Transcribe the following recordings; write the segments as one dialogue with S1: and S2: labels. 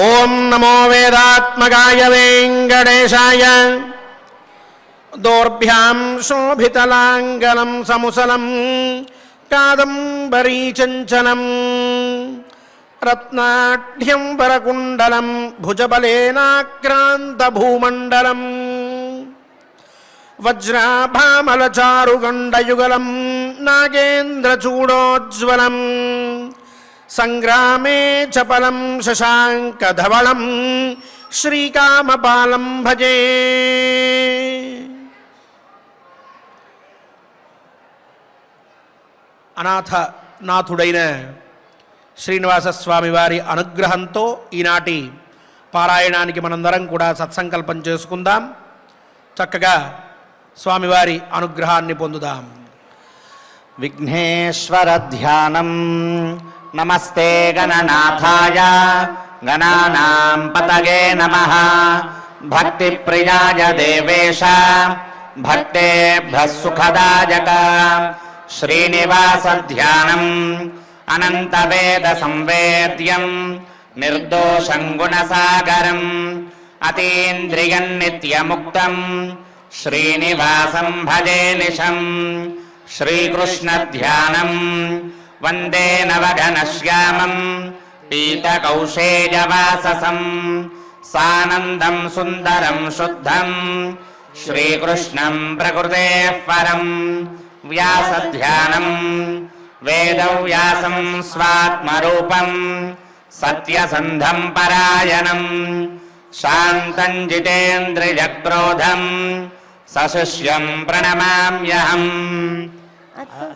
S1: ఓం నమో వేదాత్మకాయ వెంకటేశాయ. దోర్భ్యాం శోభితలాంగలం సముసలం కాదంబరీ చంచలం రత్నాఢ్యం వరకుండలం భుజబలేనాక్రాంత భూమండలం వజ్రాభామలచారుగండయుగలం నాగేంద్రచూడోజ్వలం సంగ్రామే చపలం శశాంకధవళం శ్రీకామపాలం భజే. అనాథనాథుడైన శ్రీనివాసస్వామి వారి అనుగ్రహంతో ఈనాటి పారాయణానికి మనందరం కూడా సత్సంకల్పం చేసుకుందాం. చక్కగా స్వామివారి అనుగ్రహాన్ని పొందుదాం.
S2: విఘ్నేశ్వర ధ్యానం. నమస్తే గణనాథాయ గణానాం పతగే నమః. భక్తి ప్రియాయ దేవేశ భక్తేభ్యః సుఖదాయక. శ్రీనివాస ధ్యానం అనంత వేద సంవేద్యం నిర్దోషం గుణసాగరం అతీంద్రియం నిత్యముక్తం శ్రీనివాసం భజే నిశం. శ్రీకృష్ణ ధ్యానం వందే నవఘనశ్యామం పీతకౌశేయవాససం సానందం సుందరం శుద్ధం శ్రీకృష్ణం ప్రకృతేః పరం. వ్యాసధ్యానం వేదవ్యాసం స్వాత్మరూపం సత్యసంధం పరాయణం శాంతం జితేంద్రియక్రోధం సశిష్యం ప్రణమామ్యహం.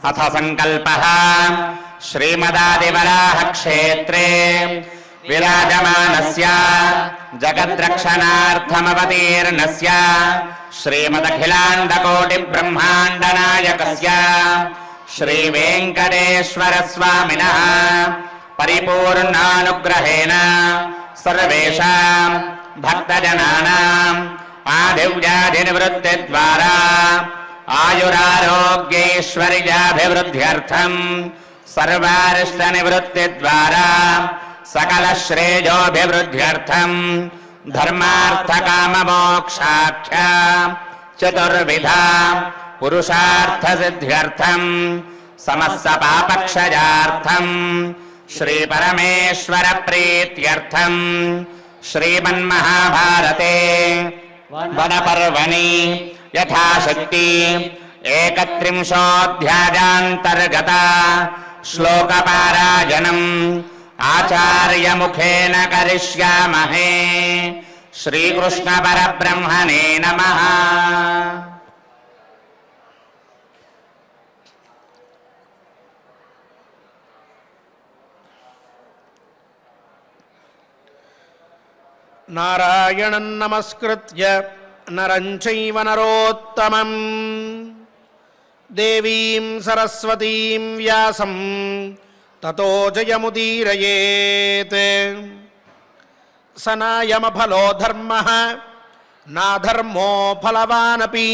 S2: అథ సంకల్పః. శ్రీమదాదివరాహ క్షేత్రే విరాజమానస్య జగద్రక్షణార్థమవతీర్ణస్య శ్రీమదఖిలాండకోటి బ్రహ్మాండ నాయకస్య శ్రీ వెంకటేశ్వర స్వామినః పరిపూర్ణానుగ్రహేణ సర్వేషాం భక్తజనానాం ఆదివ్యాధినివృత్తి ద్వారా ఆయురారోగ్యైశ్వర్యాభివృద్ధ్యర్థం సర్వారిష్ట నివృత్తి ద్వారా సకల శ్రేయోభివృద్ధ్యర్థం ధర్మార్థ కామ మోక్షాఖ్య చతుర్విధ పురుషార్థ సిద్ధ్యర్థం సమస్త పాపక్షయార్థం శ్రీ పరమేశ్వర ప్రీత్యర్థం శ్రీమన్మహాభారతే వనపర్వణి యథాశక్తి 31ోऽధ్యాయాంతర్గత శ్లోకపారాయణం ఆచార్యముఖేన కరిష్యామహే. శ్రీకృష్ణ పరబ్రహ్మణే నమః.
S1: నారాయణం నమస్కృత్య నరం చైవ నరోత్తమం దేవీం సరస్వతీం వ్యాసం తతో జయముదీరయేత్. సనాయమఫలో ధర్మః నాధర్మో ఫలవానపి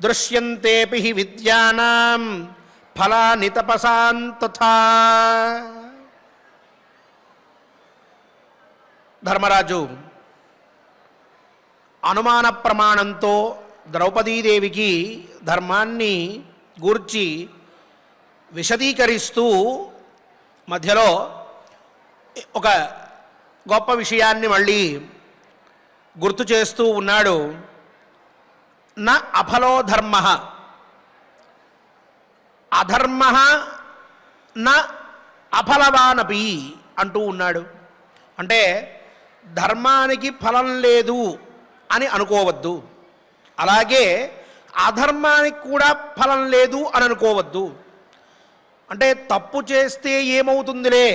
S1: దృశ్యంతేపి హి విద్యానాం ఫలాని తపసాం తథా. ధర్మరాజు అనుమాన ప్రమాణంతో ద్రౌపదీదేవికి ధర్మాన్ని గూర్చి విశదీకరిస్తూ మధ్యలో ఒక గొప్ప విషయాన్ని మళ్ళీ గుర్తు చేస్తూ ఉన్నాడు. న అఫలో ధర్మ అధర్మ న అఫలవానపి అంటూ ఉన్నాడు. అంటే ధర్మానికి ఫలం లేదు అని అనుకోవద్దు, అలాగే అధర్మానికి కూడా ఫలం లేదు అని అనుకోవద్దు. అంటే తప్పు చేస్తే ఏమవుతుందిలే,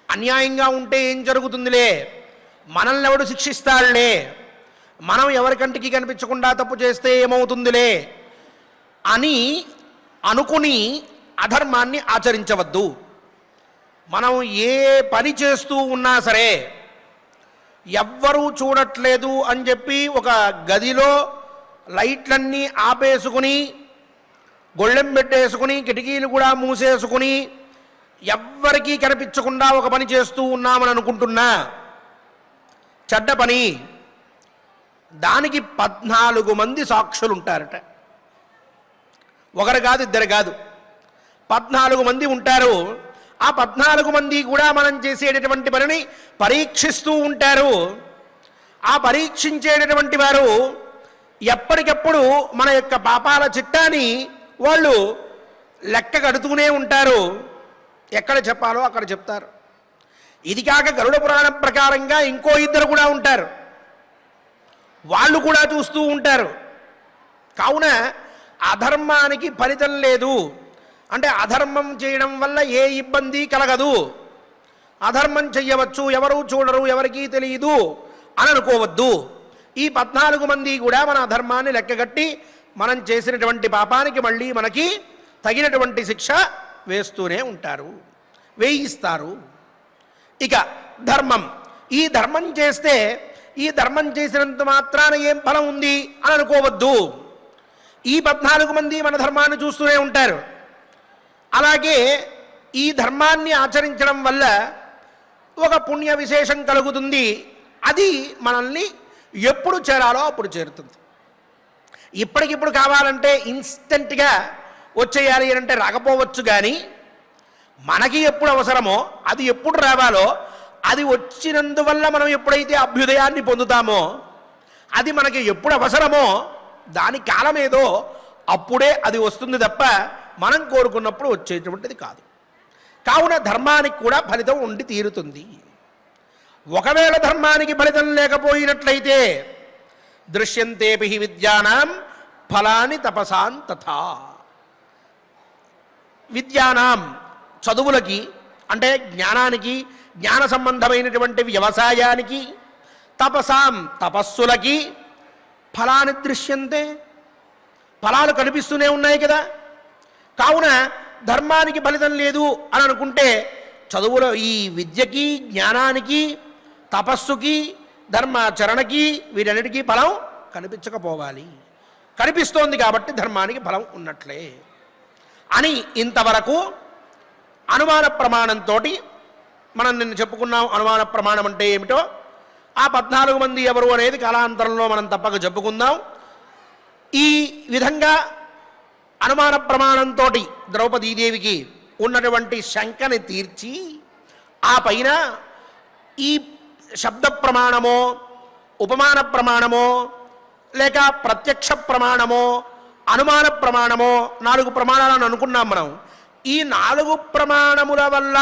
S1: అన్యాయంగా ఉంటే ఏం జరుగుతుందిలే, మనల్ని ఎవడు శిక్షిస్తాడులే, మనం ఎవరికంటికి కనిపించకుండా తప్పు చేస్తే ఏమవుతుందిలే అని అనుకుని అధర్మాన్ని ఆచరించవద్దు. మనం ఏ పని చేస్తూ ఉన్నా సరే ఎవ్వరూ చూడట్లేదు అని చెప్పి ఒక గదిలో లైట్లన్నీ ఆపేసుకుని గొళ్ళెం పెట్టేసుకుని కిటికీలు కూడా మూసేసుకుని ఎవ్వరికీ కనిపించకుండా ఒక పని చేస్తూ ఉన్నామని అనుకుంటున్నా చెడ్డ పని, దానికి 14 మంది సాక్షులు ఉంటారట. ఒకరు కాదు, ఇద్దరు కాదు, 14 మంది ఉంటారు. ఆ 14 మంది కూడా మనం చేసేటటువంటి పనిని పరీక్షిస్తూ ఉంటారు. ఆ పరీక్షించేటటువంటి వారు ఎప్పటికప్పుడు మన యొక్క పాపాల చిట్టాని వాళ్ళు లెక్క కడుతూనే ఉంటారు. ఎక్కడ చెప్పాలో అక్కడ చెప్తారు. ఇది కాక గరుడ పురాణం ప్రకారంగా ఇంకో ఇద్దరు కూడా ఉంటారు, వాళ్ళు కూడా చూస్తూ ఉంటారు. కావున అధర్మానికి ఫలితం లేదు, అంటే అధర్మం చేయడం వల్ల ఏ ఇబ్బంది కలగదు, అధర్మం చెయ్యవచ్చు, ఎవరు చూడరు, ఎవరికీ తెలియదు అని అనుకోవద్దు. ఈ 14 మంది కూడా మన అధర్మాన్ని లెక్కగట్టి మనం చేసినటువంటి పాపానికి మళ్ళీ మనకి తగినటువంటి శిక్ష వేస్తూనే ఉంటారు, వేయిస్తారు. ఇక ధర్మం, ఈ ధర్మం చేస్తే ఈ ధర్మం చేసినంత మాత్రాన ఏం ఫలం ఉంది అని అనుకోవద్దు. ఈ 14 మంది మన ధర్మాన్ని చూస్తూనే ఉంటారు. అలాగే ఈ ధర్మాన్ని ఆచరించడం వల్ల ఒక పుణ్య విశేషం కలుగుతుంది. అది మనల్ని ఎప్పుడు చేరాలో అప్పుడు చేరుతుంది. ఇప్పటికిప్పుడు కావాలంటే ఇన్స్టెంట్గా వచ్చేయాలి అంటే రాకపోవచ్చు, కానీ మనకి ఎప్పుడు అవసరమో అది ఎప్పుడు రావాలో, అది వచ్చినందువల్ల మనం ఎప్పుడైతే అభ్యుదయాన్ని పొందుతామో, అది మనకి ఎప్పుడు అవసరమో దాని కాలం ఏదో అప్పుడే అది వస్తుంది తప్ప మనం కోరుకున్నప్పుడు వచ్చేటువంటిది కాదు. కావున ధర్మానికి కూడా ఫలితం ఉండి తీరుతుంది. ఒకవేళ ధర్మానికి ఫలితం లేకపోయినట్లయితే దృశ్యంతేపి విద్యానాం ఫలాని తపసాం తథా. విద్యానాం చదువులకి అంటే జ్ఞానానికి, జ్ఞాన సంబంధమైనటువంటి వ్యవసాయానికి, తపసాం తపస్సులకి ఫలాన్ని దృశ్యంతే, ఫలాలు కనిపిస్తూనే ఉన్నాయి కదా. కావున ధర్మానికి ఫలితం లేదు అని అనుకుంటే చదువుల ఈ విద్యకి, జ్ఞానానికి, తపస్సుకి, ధర్మాచరణకి వీటన్నిటికీ ఫలం కనిపించకపోవాలి. కనిపిస్తోంది కాబట్టి ధర్మానికి ఫలం ఉన్నట్లే అని ఇంతవరకు అనుమాన ప్రమాణంతో మనం నిన్న చెప్పుకున్నాం. అనుమాన ప్రమాణం అంటే ఏమిటో, ఆ 14 మంది ఎవరు అనేది కాలాంతరంలో మనం తప్పక చెప్పుకుందాం. ఈ విధంగా అనుమాన ప్రమాణంతో ద్రౌపదీదేవికి ఉన్నటువంటి శంకని తీర్చి ఆ పైన ఈ శబ్ద ప్రమాణమో, ఉపమాన ప్రమాణమో, లేక ప్రత్యక్ష ప్రమాణమో, అనుమాన ప్రమాణమో, 4 ప్రమాణాలను అనుకున్నాం మనం. ఈ 4 ప్రమాణముల వల్ల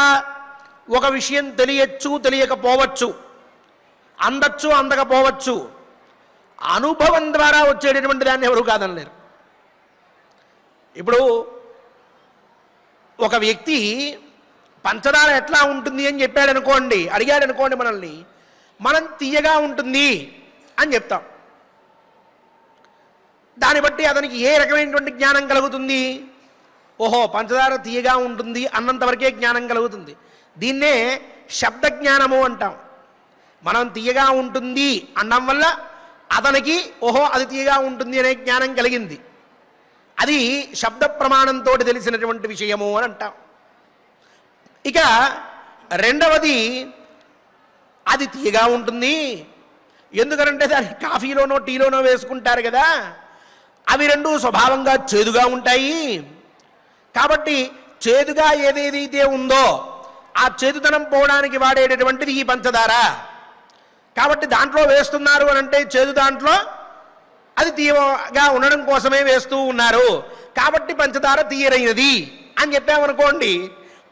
S1: ఒక విషయం తెలియచ్చు, తెలియకపోవచ్చు, అందచ్చు, అందకపోవచ్చు. అనుభవం ద్వారా వచ్చేటటువంటి దాన్ని ఎవరు కాదనలేరు. ఇప్పుడు ఒక వ్యక్తి పంచదార ఎట్లా ఉంటుంది అని చెప్పాడు అనుకోండి, అడిగాడు అనుకోండి మనల్ని, మనం తీయగా ఉంటుంది అని చెప్తాం. దాన్ని బట్టి అతనికి ఏ రకమైనటువంటి జ్ఞానం కలుగుతుంది? ఓహో, పంచదార తీయగా ఉంటుంది అన్నంతవరకే జ్ఞానం కలుగుతుంది. దీన్నే శబ్ద జ్ఞానము అంటాం. మనం తీయగా ఉంటుంది అనడం వల్ల అతనికి ఓహో అది తీయగా ఉంటుంది అనే జ్ఞానం కలిగింది. అది శబ్ద ప్రమాణంతో తెలిసినటువంటి విషయము అని అంటాం. ఇక రెండవది, అది తీయగా ఉంటుంది ఎందుకంటే దాన్ని కాఫీలోనో టీలోనో వేసుకుంటారు కదా, అవి రెండు స్వభావంగా చేదుగా ఉంటాయి. కాబట్టి చేదుగా ఏదేదైతే ఉందో ఆ చేదుతనం పోవడానికి వాడేటటువంటిది ఈ పంచదార. కాబట్టి దాంట్లో వేస్తున్నారు అని అంటే చేదు దాంట్లో అది తీయగా ఉండడం కోసమే వేస్తూ ఉన్నారు. కాబట్టి పంచదార తీయరైనది అని చెప్పామనుకోండి,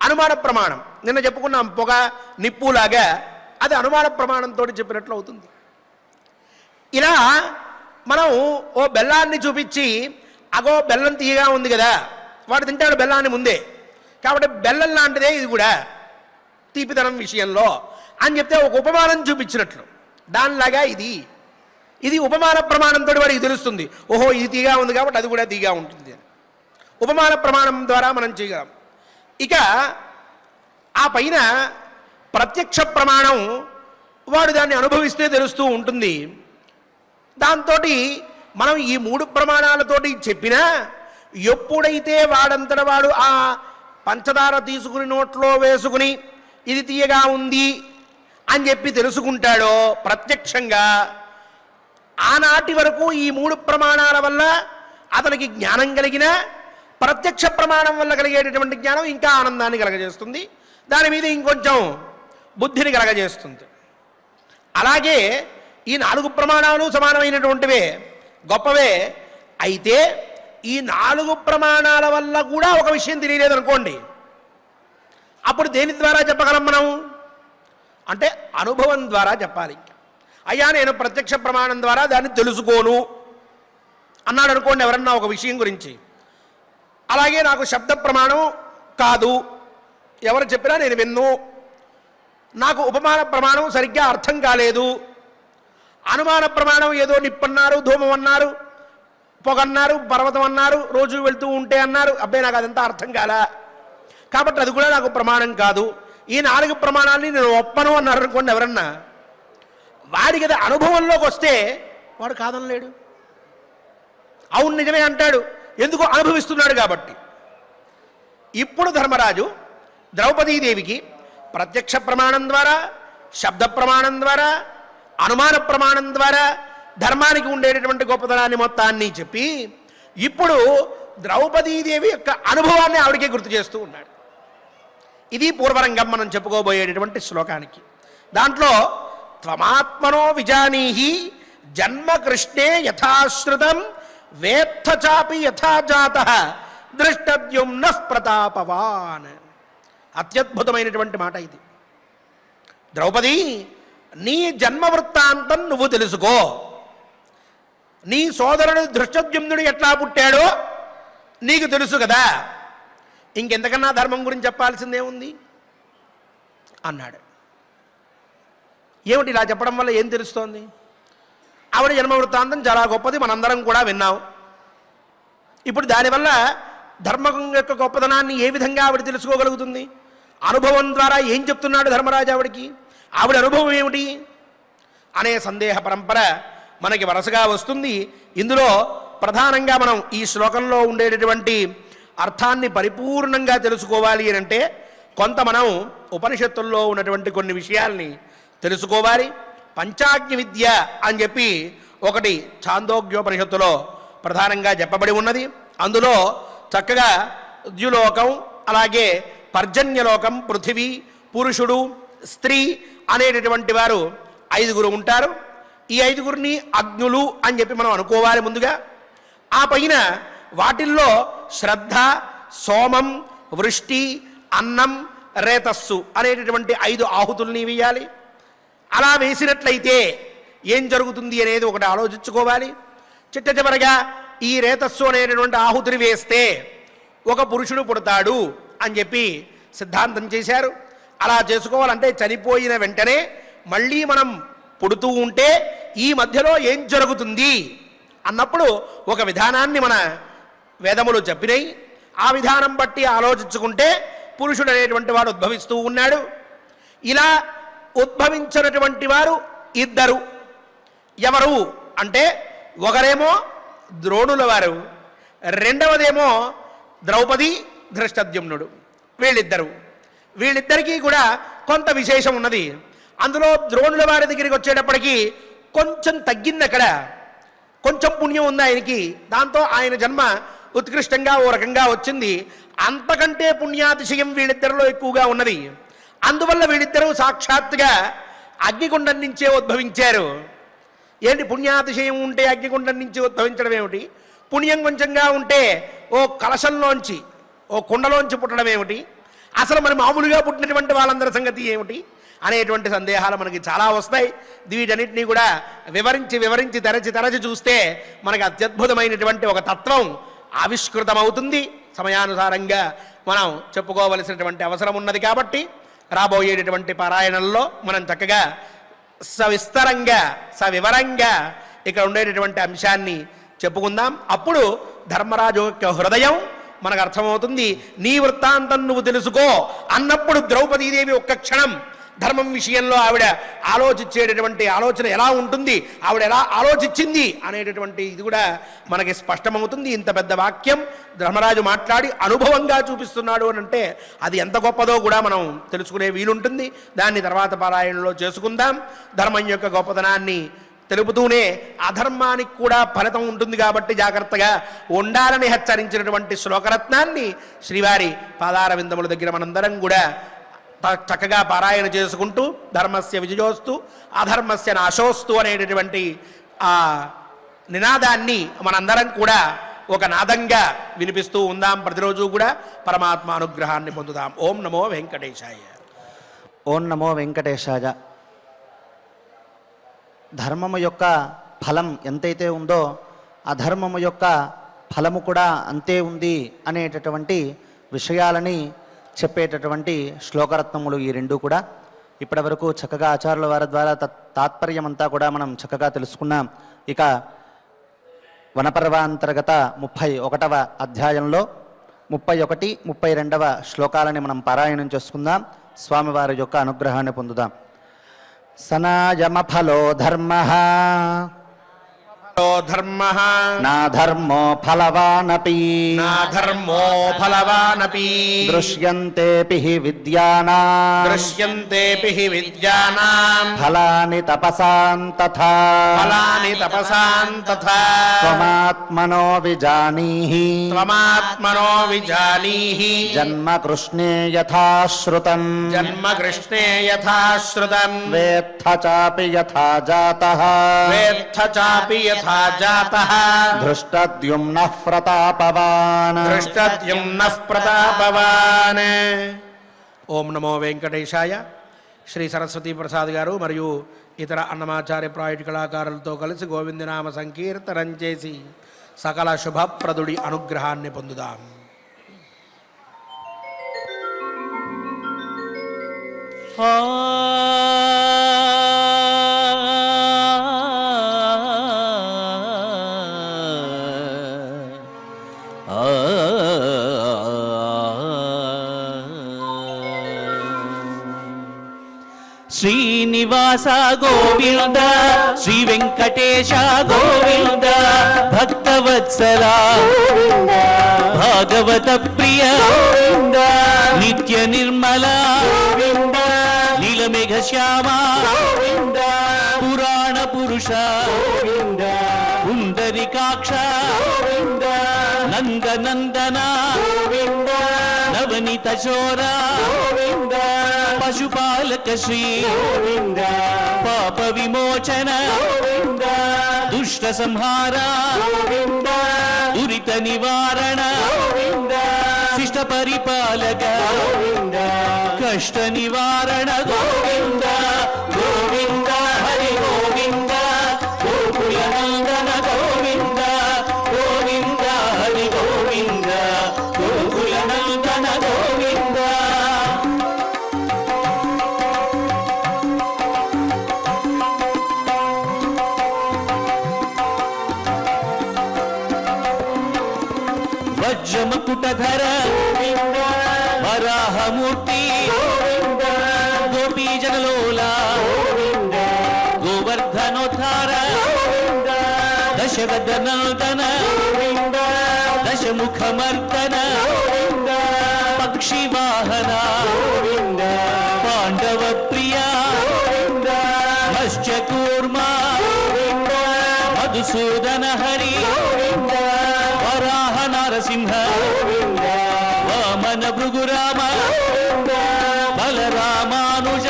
S1: అనుమాన ప్రమాణం. నిన్న చెప్పుకున్నాం పొగ నిప్పులాగా, అది అనుమాన ప్రమాణంతో చెప్పినట్లు అవుతుంది. ఇలా మనం ఓ బెల్లాన్ని చూపించి అగో బెల్లం తీయగా ఉంది కదా, వాడు తింటాడు బెల్లాన్ని ముందే, కాబట్టి బెల్లం లాంటిదే ఇది కూడా తీపితనం విషయంలో అని చెప్తే ఒక ఉపమానం చూపించినట్లు దానిలాగా ఇది ఉపమాన ప్రమాణంతో వాడికి తెలుస్తుంది. ఓహో ఇది తీగా ఉంది కాబట్టి అది కూడా తీగా ఉంటుంది అని ఉపమాన ప్రమాణం ద్వారా మనం చేయగలం. ఇక ఆ పైన ప్రత్యక్ష ప్రమాణం, వాడు దాన్ని అనుభవిస్తే తెలుస్తూ ఉంటుంది. దాంతో మనం ఈ 3 ప్రమాణాలతోటి చెప్పినా ఎప్పుడైతే వాడంతట వాడు ఆ పంచదార తీసుకుని నోట్లో వేసుకుని ఇది తీయగా ఉంది అని చెప్పి తెలుసుకుంటాడో ప్రత్యక్షంగా, ఆనాటి వరకు ఈ 3 ప్రమాణాల వల్ల అతనికి జ్ఞానం కలిగిన ప్రత్యక్ష ప్రమాణం వల్ల కలిగేటటువంటి జ్ఞానం ఇంకా ఆనందాన్ని కలగజేస్తుంది, దాని మీద ఇంకొంచెం బుద్ధిని కలగజేస్తుంది. అలాగే ఈ 4 ప్రమాణాలు సమానమైనటువంటివే, గొప్పవే. అయితే ఈ 4 ప్రమాణాల వల్ల కూడా ఒక విషయం తెలియలేదనుకోండి, అప్పుడు దేని ద్వారా చెప్పగలం మనం అంటే అనుభవం ద్వారా చెప్పాలి. అయ్యా నేను ప్రత్యక్ష ప్రమాణం ద్వారా దాన్ని తెలుసుకోను అన్నాడు అనుకోండి ఎవరన్నా ఒక విషయం గురించి. అలాగే నాకు శబ్ద ప్రమాణం కాదు, ఎవరు చెప్పినా నేను విన్ను, నాకు ఉపమాన ప్రమాణం సరిగ్గా అర్థం కాలేదు, అనుమాన ప్రమాణం ఏదో నిప్పన్నారు, ధూమం అన్నారు, పొగన్నారు, పర్వతం అన్నారు, రోజు వెళ్తూ ఉంటే అన్నారు, అబ్బాయి నాకు అదంతా అర్థం కాలా, కాబట్టి అది కూడా నాకు ప్రమాణం కాదు, ఈ 4 ప్రమాణాలని నేను ఒప్పను అన్నారు అనుకోండి ఎవరన్నా, వాడికి అది అనుభవంలోకి వస్తే వాడు కాదనలేడు, అవును నిజమే అంటాడు, ఎందుకు అనుభవిస్తున్నాడు కాబట్టి. ఇప్పుడు ధర్మరాజు ద్రౌపదీదేవికి ప్రత్యక్ష ప్రమాణం ద్వారా, శబ్ద ప్రమాణం ద్వారా, అనుమాన ప్రమాణం ద్వారా ధర్మానికి ఉండేటటువంటి గొప్పతనాన్ని మొత్తాన్ని చెప్పి ఇప్పుడు ద్రౌపదీదేవి యొక్క అనుభవాన్ని ఆవిడికే గుర్తు చేస్తూ ఉన్నాడు. ఇది పూర్వరంగం మనం చెప్పుకోబోయేటటువంటి శ్లోకానికి. దాంట్లో త్వమాత్మనో విజానీహి జన్మ కృష్ణే యథాశ్రుతం వేత్త చాపి యథాజాత దృష్టద్యుమ్నః ప్రతాపవాన్. అత్యద్భుతమైనటువంటి మాట ఇది. ద్రౌపది, నీ జన్మ వృత్తాంతం నువ్వు తెలుసుకో. నీ సోదరుడు దృష్టద్యుమ్నుడు ఎట్లా పుట్టాడో నీకు తెలుసు కదా, ఇంకెంతకన్నా ధర్మం గురించి చెప్పాల్సిందేముంది అన్నాడు. ఏమిటి ఇలా చెప్పడం వల్ల ఏం తెలుస్తోంది? ఆవిడ జన్మ వృత్తాంతం చాలా గొప్పది, మనందరం కూడా విన్నాం. ఇప్పుడు దానివల్ల ధర్మం యొక్క గొప్పతనాన్ని ఏ విధంగా ఆవిడ తెలుసుకోగలుగుతుంది? అనుభవం ద్వారా ఏం చెప్తున్నాడు ధర్మరాజు ఆవిడికి? ఆవిడ అనుభవం ఏమిటి అనే సందేహ పరంపర మనకి వరుసగా వస్తుంది. ఇందులో ప్రధానంగా మనం ఈ శ్లోకంలో ఉండేటటువంటి అర్థాన్ని పరిపూర్ణంగా తెలుసుకోవాలి అని అంటే కొంత మనం ఉపనిషత్తుల్లో ఉన్నటువంటి కొన్ని విషయాల్ని తెలుసుకోవాలి. పంచాగ్ని విద్య అని చెప్పి ఒకటి ఛాందోగ్యోపనిషత్తులో ప్రధానంగా చెప్పబడి ఉన్నది. అందులో చక్కగా ద్యులోకం, అలాగే పర్జన్యలోకం, పృథివీ, పురుషుడు, స్త్రీ అనేటటువంటి వారు 5 ఉంటారు. ఈ 5 అగ్నులు అని చెప్పి మనం అనుకోవాలి ముందుగా. ఆ పైన వాటిల్లో శ్రద్ధ, సోమం, వృష్టి, అన్నం, రేతస్సు అనేటటువంటి 5 ఆహుతుల్ని వేయాలి. అలా వేసినట్లయితే ఏం జరుగుతుంది అనేది ఒకటి ఆలోచించుకోవాలి. చిట్ట చివరగా ఈ రేతస్సు అనేటటువంటి ఆహుతిని వేస్తే ఒక పురుషుడు పుడతాడు అని చెప్పి సిద్ధాంతం చేశారు. అలా చేసుకోవాలంటే చనిపోయిన వెంటనే మళ్ళీ మనం పుడుతూ ఉంటే ఈ మధ్యలో ఏం జరుగుతుంది అన్నప్పుడు ఒక విధానాన్ని మన వేదములు చెప్పినాయి. ఆ విధానం బట్టి ఆలోచించుకుంటే పురుషుడు అనేటువంటి వాడు ఉద్భవిస్తూ ఉన్నాడు. ఇలా ఉద్భవించినటువంటి వారు 2. ఎవరు అంటే ఒకరేమో ద్రోణుల వారు, రెండవదేమో ద్రౌపది, ధృష్టద్యుమ్నుడు. వీళ్ళిద్దరికీ కూడా కొంత విశేషం ఉన్నది. అందులో ద్రోణుల వారి దగ్గరికి వచ్చేటప్పటికి కొంచెం తగ్గింది, అక్కడ కొంచెం పుణ్యం ఉంది ఆయనకి, దాంతో ఆయన జన్మ ఉత్కృష్టంగా ఓ రకంగా వచ్చింది. అంతకంటే పుణ్యాతిశయం వీళ్ళిద్దరిలో ఎక్కువగా ఉన్నది. అందువల్ల వీళ్ళిద్దరూ సాక్షాత్తుగా అగ్నిగుండం నుంచే ఉద్భవించారు. ఏంటి పుణ్యాతిశయం ఉంటే అగ్నిగుండం నుంచి ఉద్భవించడం ఏమిటి? పుణ్యం కొంచెంగా ఉంటే ఓ కలశంలోంచి, ఓ కుండలోంచి పుట్టడం ఏమిటి? అసలు మరి మామూలుగా పుట్టినటువంటి వాళ్ళందరి సంగతి ఏమిటి అనేటువంటి సందేహాలు మనకి చాలా వస్తాయి. వీటన్నిటినీ కూడా వివరించి తరచి చూస్తే మనకి అత్యద్భుతమైనటువంటి ఒక తత్వం ఆవిష్కృతమవుతుంది. సమయానుసారంగా మనం చెప్పుకోవలసినటువంటి అవసరం ఉన్నది కాబట్టి రాబోయేటటువంటి పారాయణంలో మనం చక్కగా సవిస్తరంగా సవివరంగా ఇక్కడ ఉండేటటువంటి అంశాన్ని చెప్పుకుందాం. అప్పుడు ధర్మరాజు యొక్క హృదయం మనకు అర్థమవుతుంది. నీ వృత్తాంతం నువ్వు తెలుసుకో అన్నప్పుడు ద్రౌపదీదేవి ఒక్క క్షణం ధర్మం విషయంలో ఆవిడ ఆలోచించేటటువంటి ఆలోచన ఎలా ఉంటుంది, ఆవిడ ఎలా ఆలోచించింది అనేటటువంటి ఇది కూడా మనకి స్పష్టమవుతుంది. ఇంత పెద్ద వాక్యం ధర్మరాజు మాట్లాడి అనుభవంగా చూపిస్తున్నాడు అని అంటే అది ఎంత గొప్పదో కూడా మనం తెలుసుకునే వీలుంటుంది. దాన్ని తర్వాత పారాయణలో చేసుకుందాం. ధర్మం యొక్క గొప్పతనాన్ని తెలుపుతూనే అధర్మానికి కూడా ఫలితం ఉంటుంది కాబట్టి జాగ్రత్తగా ఉండాలని హెచ్చరించినటువంటి శ్లోకరత్నాన్ని శ్రీవారి పాదార విందముల దగ్గర మనందరం కూడా చక్కగా పారాయణ చేసుకుంటూ ధర్మస్య విజయోస్తు అధర్మస్య నాశోస్తు అనేటటువంటి ఆ నినాదాన్ని మనందరం కూడా ఒక నాదంగా వినిపిస్తూ ఉందాం. ప్రతిరోజు కూడా పరమాత్మ అనుగ్రహాన్ని పొందుదాం. ఓం నమో వెంకటేశాయ.
S3: ఓం నమో వెంకటేశాయ. ధర్మము యొక్క ఫలం ఎంతైతే ఉందో అధర్మము యొక్క ఫలము కూడా అంతే ఉంది అనేటటువంటి విషయాలని చెప్పేటటువంటి శ్లోకరత్నములు ఈ రెండు కూడా ఇప్పటి వరకు చక్కగా ఆచార్యుల వారి ద్వారా తాత్పర్యం అంతా కూడా మనం చక్కగా తెలుసుకున్నాం. ఇక వనపర్వాంతర్గత 31వ అధ్యాయంలో 31, 32వ శ్లోకాలని మనం పారాయణం చేసుకుందాం. స్వామివారి యొక్క అనుగ్రహాన్ని పొందుదాం. సనాయమఫలో ధర్మః
S1: ధర్మః
S3: నా ధర్మో ఫలవానపి
S1: ధర్మో ఫలవానపి
S3: దృశ్యంతేపి హి విద్యానాం
S1: దృశ్యంతేపి హి విద్యానాం
S3: ఫలాని తపసాం తథా
S1: ఫలాని తపసాం తథా
S3: త్వమాత్మనో విజానీహి
S1: త్వమాత్మనో విజానీహి
S3: జన్మ కృష్ణే యథా శ్రుతం
S1: జన్మ కృష్ణే యథా శ్రుతం
S3: వేత్థ చాపి యథా జాతః
S1: వేత్థ చాపి యథా జాతః
S3: ధృష్టద్యుమ్నః ప్రతాపవాన్
S1: దృష్టద్యుమ్నః ప్రతాపవాన్. ఓం నమో వెంకటేశాయ. శ్రీ సరస్వతీ ప్రసాద్ గారు మరియు ఇతర అన్నమాచార్య ప్రాయుటి కళాకారులతో కలిసి గోవిందనామ సంకీర్తనం చేసి సకల శుభప్రదుడి అనుగ్రహాన్ని పొందుదాం.
S4: శ్రీనివాస గోవింద శ్రీ వెంకటేశ గోవింద భక్తవత్సల భాగవత ప్రియ నిత్య నిర్మల నీలమేఘ శ్యామ పురాణ పురుష పుండరీకాక్ష నందనందన నవనీత శోర పశుపాలక శ్రీ పాప విమోచన దుష్ట సంహార దురిత నివారణ శిష్ట పరిపాలక కష్ట నివారణ గోవింద గోవింద హరి గోవింద గోకుల నందన గోవింద గోవింద హరి గోవింద గోకుల నందన గోవింద. వజ్రముకుటధర వరాహమూర్తి గోపీజనలోల గోవర్ధనోద్ధార దశవదనందన దశముఖమర్దన పక్షివాహన పాండవ ప్రియ మత్స్యకూర్మ మధుసూదన హరి వరాహ నరసింహ వామన భృగురామ బలరామానుజ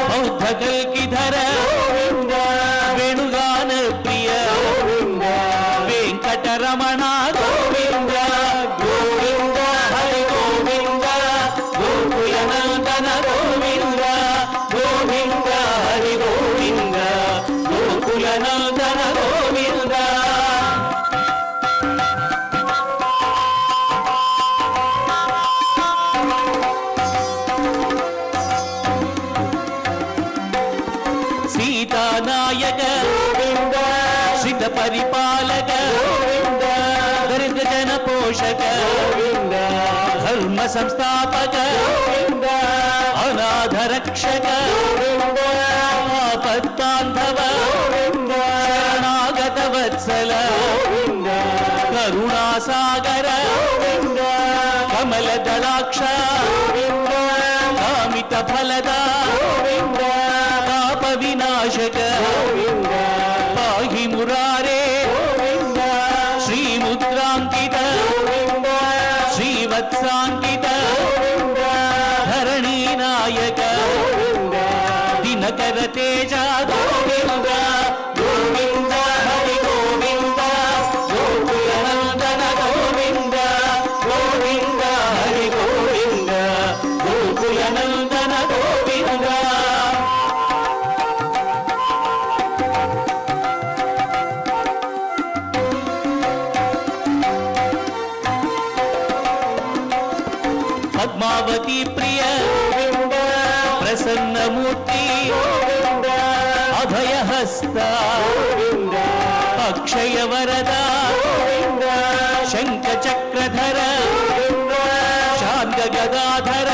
S4: బౌద్ధ కల్కిధర వేణుగాన ప్రియ వెంకటరమణ గోవింద గోవింద హరి గోవింద గోకుల నందన గోవింద గోవింద హరి గోవింద గోకుల నందన గోవింద. సీతానాయక సిద్ధ పరిపాలక దరిద్ర జన పోషక ధర్మ సంస్థాపక అనాథ రక్షక ఆపద్బాంధవ శరణాగత వత్సల కరుణాసాగర కమలదళాక్ష కామిత ఫలద పాప వినాశక పాహి మురారే శ్రీముద్రాంకిత శ్రీవత్సాంకిత ధరణీ నాయక దినకర తేజ గోవింద గోవింద హరి గోవింద గోకులనందన గోవింద గోవింద హరి గోవింద గోకులనందన గోవింద పద్మావతి ప్రియ ప్రసన్నమూర్తి అభయహస్త అక్షయ వరద శంఖ చక్రధర శాంత గదాధర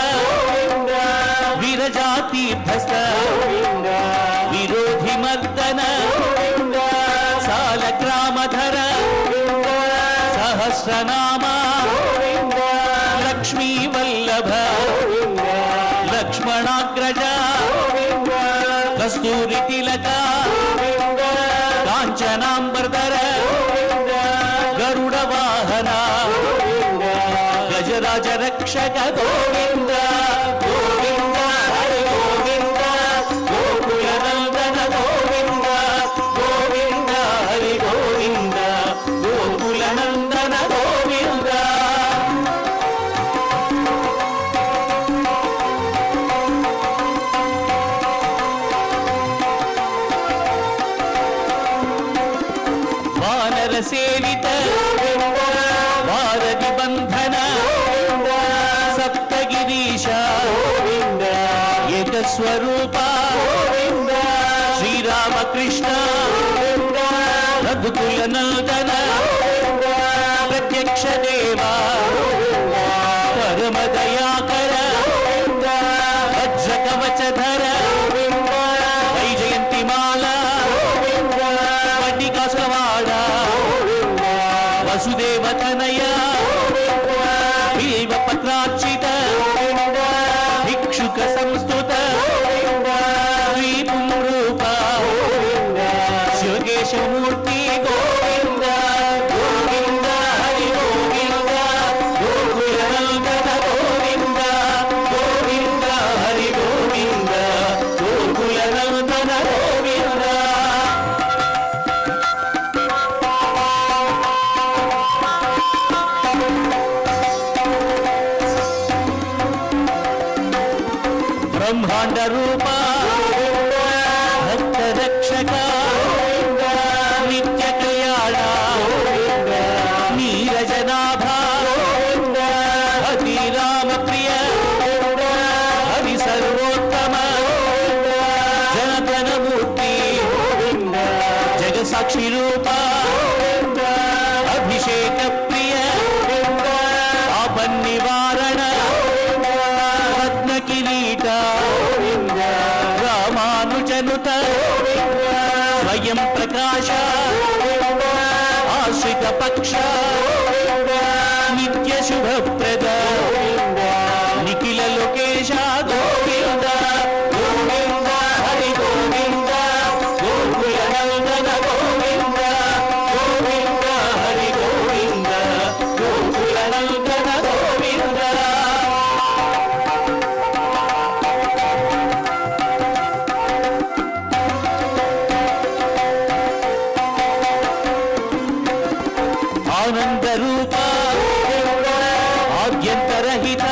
S4: విరజాతీర్థస్థ విరోధి మర్దన సాలగ్రామధర సహస్రనామ లక్ష్మీ వల్లభ లక్ష్మణాగ్రజ కస్తూరి తిలక కాంచనాంబర్ధర గరుడ వాహన గజరాజ రక్షక గోవింద గోవింద హరి గోవింద గోకులనందన గోవింద గోవింద హరి గోవింద గోకులనందన గోవింద వానర సేవిత వారధి బంధన సప్తగిరీశ ఏకస్వరూప శ్రీరామకృష్ణ రఘుకుల నందన ప్రత్యక్ష దేవ పరమ దయాకర వజ్ర కవచధర వైజయంతి మాల వడ్డికాసులవాడ వసుదేవ తనయ బిల్వ పత్రార్చిత భిక్షుక సంస్థుత శ్రీపుంరూప శివకేశమూర్తి గోవింద గోవింద హరి గోవింద గోకులనందన గోవింద గోవింద హరి గోవింద గోకులనందన గోవింద బ్రహ్మాండ రూప భక్త రక్షక నిత్య కళ్యాణ నీరజనాభ హరి రామ ప్రియ హరి సర్వోత్తమ జనతనమూర్తి జగసాక్షి రూప అభిషేక ప్రియ ఆపన్నివారణ రత్న కిరీట రామానుజనుత స్వయం ప్రకాశ ఆశ్రిత పక్ష నిత్య శుభప్రద నిఖిల లోకేశ గోవింద గోవింద హరి గోవింద గోకులనందన గోవింద గోవింద హరి గోవింద గోకులనందన గోవింద ఆనంద రూప ఆద్యంతరహిత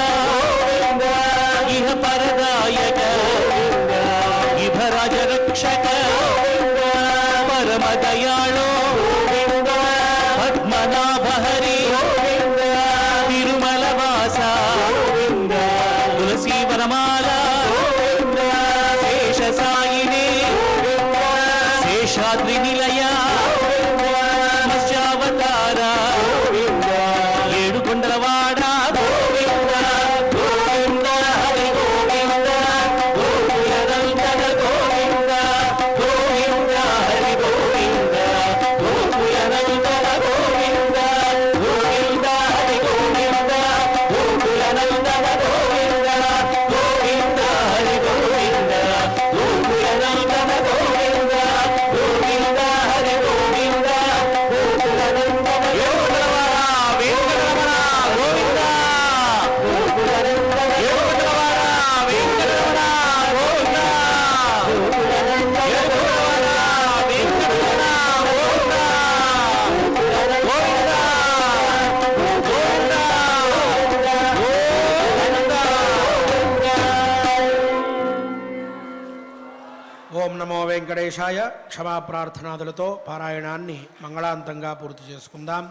S4: ఇహ పరదాయక ఇభరాజ రక్షక పరమ దయాళో పద్మనాభ హరి తిరుమల వాస తులసీ వనమాల శేష సాయిని శేషాద్రి నిలయ మత్స్యావతార ఏడుకొండలవాడ గోవింద గోవింద హరి గోవింద
S1: ఓం నమో వెంకటేశాయ. క్షమా ప్రార్థనాదులతో పారాయణాన్ని మంగళాంతంగా పూర్తి చేసుకుందాం.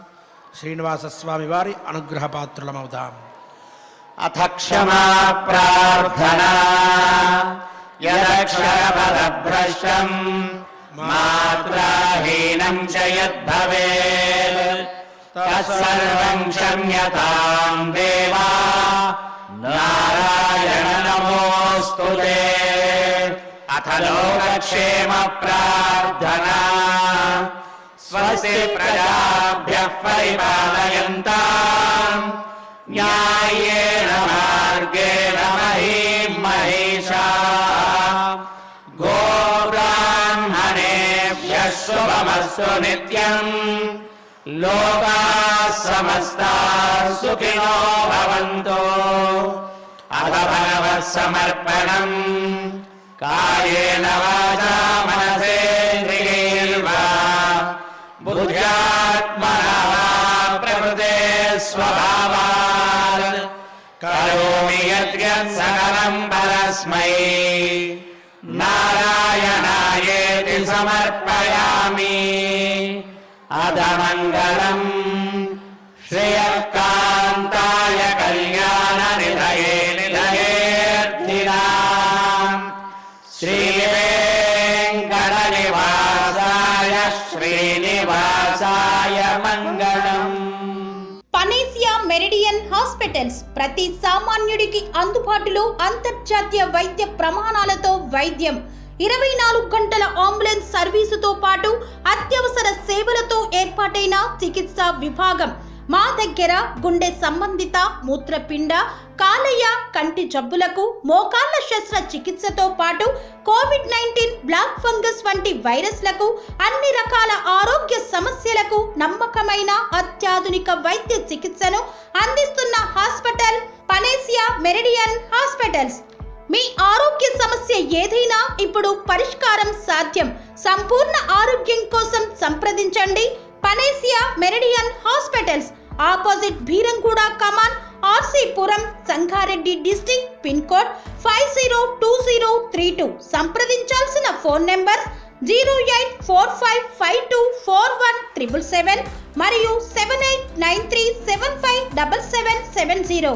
S1: శ్రీనివాసస్వామి వారి అనుగ్రహ పాత్రులమవుదాం.
S2: అథ క్షమా ప్రార్థనా యదక్షరపదభ్రష్టం మాత్రాహీనం చ యద్భవేత్ తత్సర్వం క్షమ్యతాం దేవా నారాయణ నమోస్తుతే. అథ లోకక్షేమ ప్రార్థనా స్వస్తి ప్రజాభ్యః పరిపాలయంతాం న్యాయేన మార్గేణ మహీం మహేషాః. గోబ్రాహ్మణేభ్యः శుభమస్తు నిత్యం. లోకాः సమస్తాः సుఖినో భవంతు. అథ భగవత్సమర్పణం కాయేన వాచా మనసేంద్రియైర్వా బుద్ధ్యాత్మనా వా ప్రకృతే స్వభావాత్ కరోమి యద్యత్ సకలం పరస్మై నారాయణాయేతి సమర్పయామి. అధమంగళం శ్రేయకాంతాయ కళ్యాణ నిధయే నిధయేర్థినాం శ్రీవేంకటనివాసాయ శ్రీనివాసాయ మంగళం.
S5: పనేసియా మెరిడియన్ హాస్పిటల్స్ ప్రతి సామాన్యుడికి అందుబాటులో అంతర్జాతీయ వైద్య ప్రమాణాలతో వైద్యం, 24 గంటల అంబులెన్స్ సర్వీసుతో పాటు అత్యవసర సేవలతో ఏర్పాటైన చికిత్సా విభాగం. మా దగ్గర గుండె సంబంధిత, మూత్రపిండ, కాలేయ, కంటి జబ్బులకు, మోకాళ్ల శస్త్ర చికిత్సతో పాటు కోవిడ్-19, బ్లాక్ ఫంగస్ వంటి వైరస్లకు, అన్ని రకాల ఆరోగ్య సమస్యలకు నమ్మకమైన అత్యాధునిక వైద్య చికిత్సను అందిస్తున్న హాస్పిటల్ పనేసియా మెరిడియన్ హాస్పిటల్స్. మీ ఆరోగ్య సమస్య ఏదైనా ఇప్పుడు పరిష్కారం సాధ్యం. సంపూర్ణ ఆరోగ్యం కోసం సంప్రదించండి Panacea Meridian hospitals. Opposite Beeramguda Kaman, RC Puram, Sangareddy district. Pin code 502032. సంప్రదించాల్సిన ఫోన్ నెంబర్ 0845524177 మరియు 7893757770.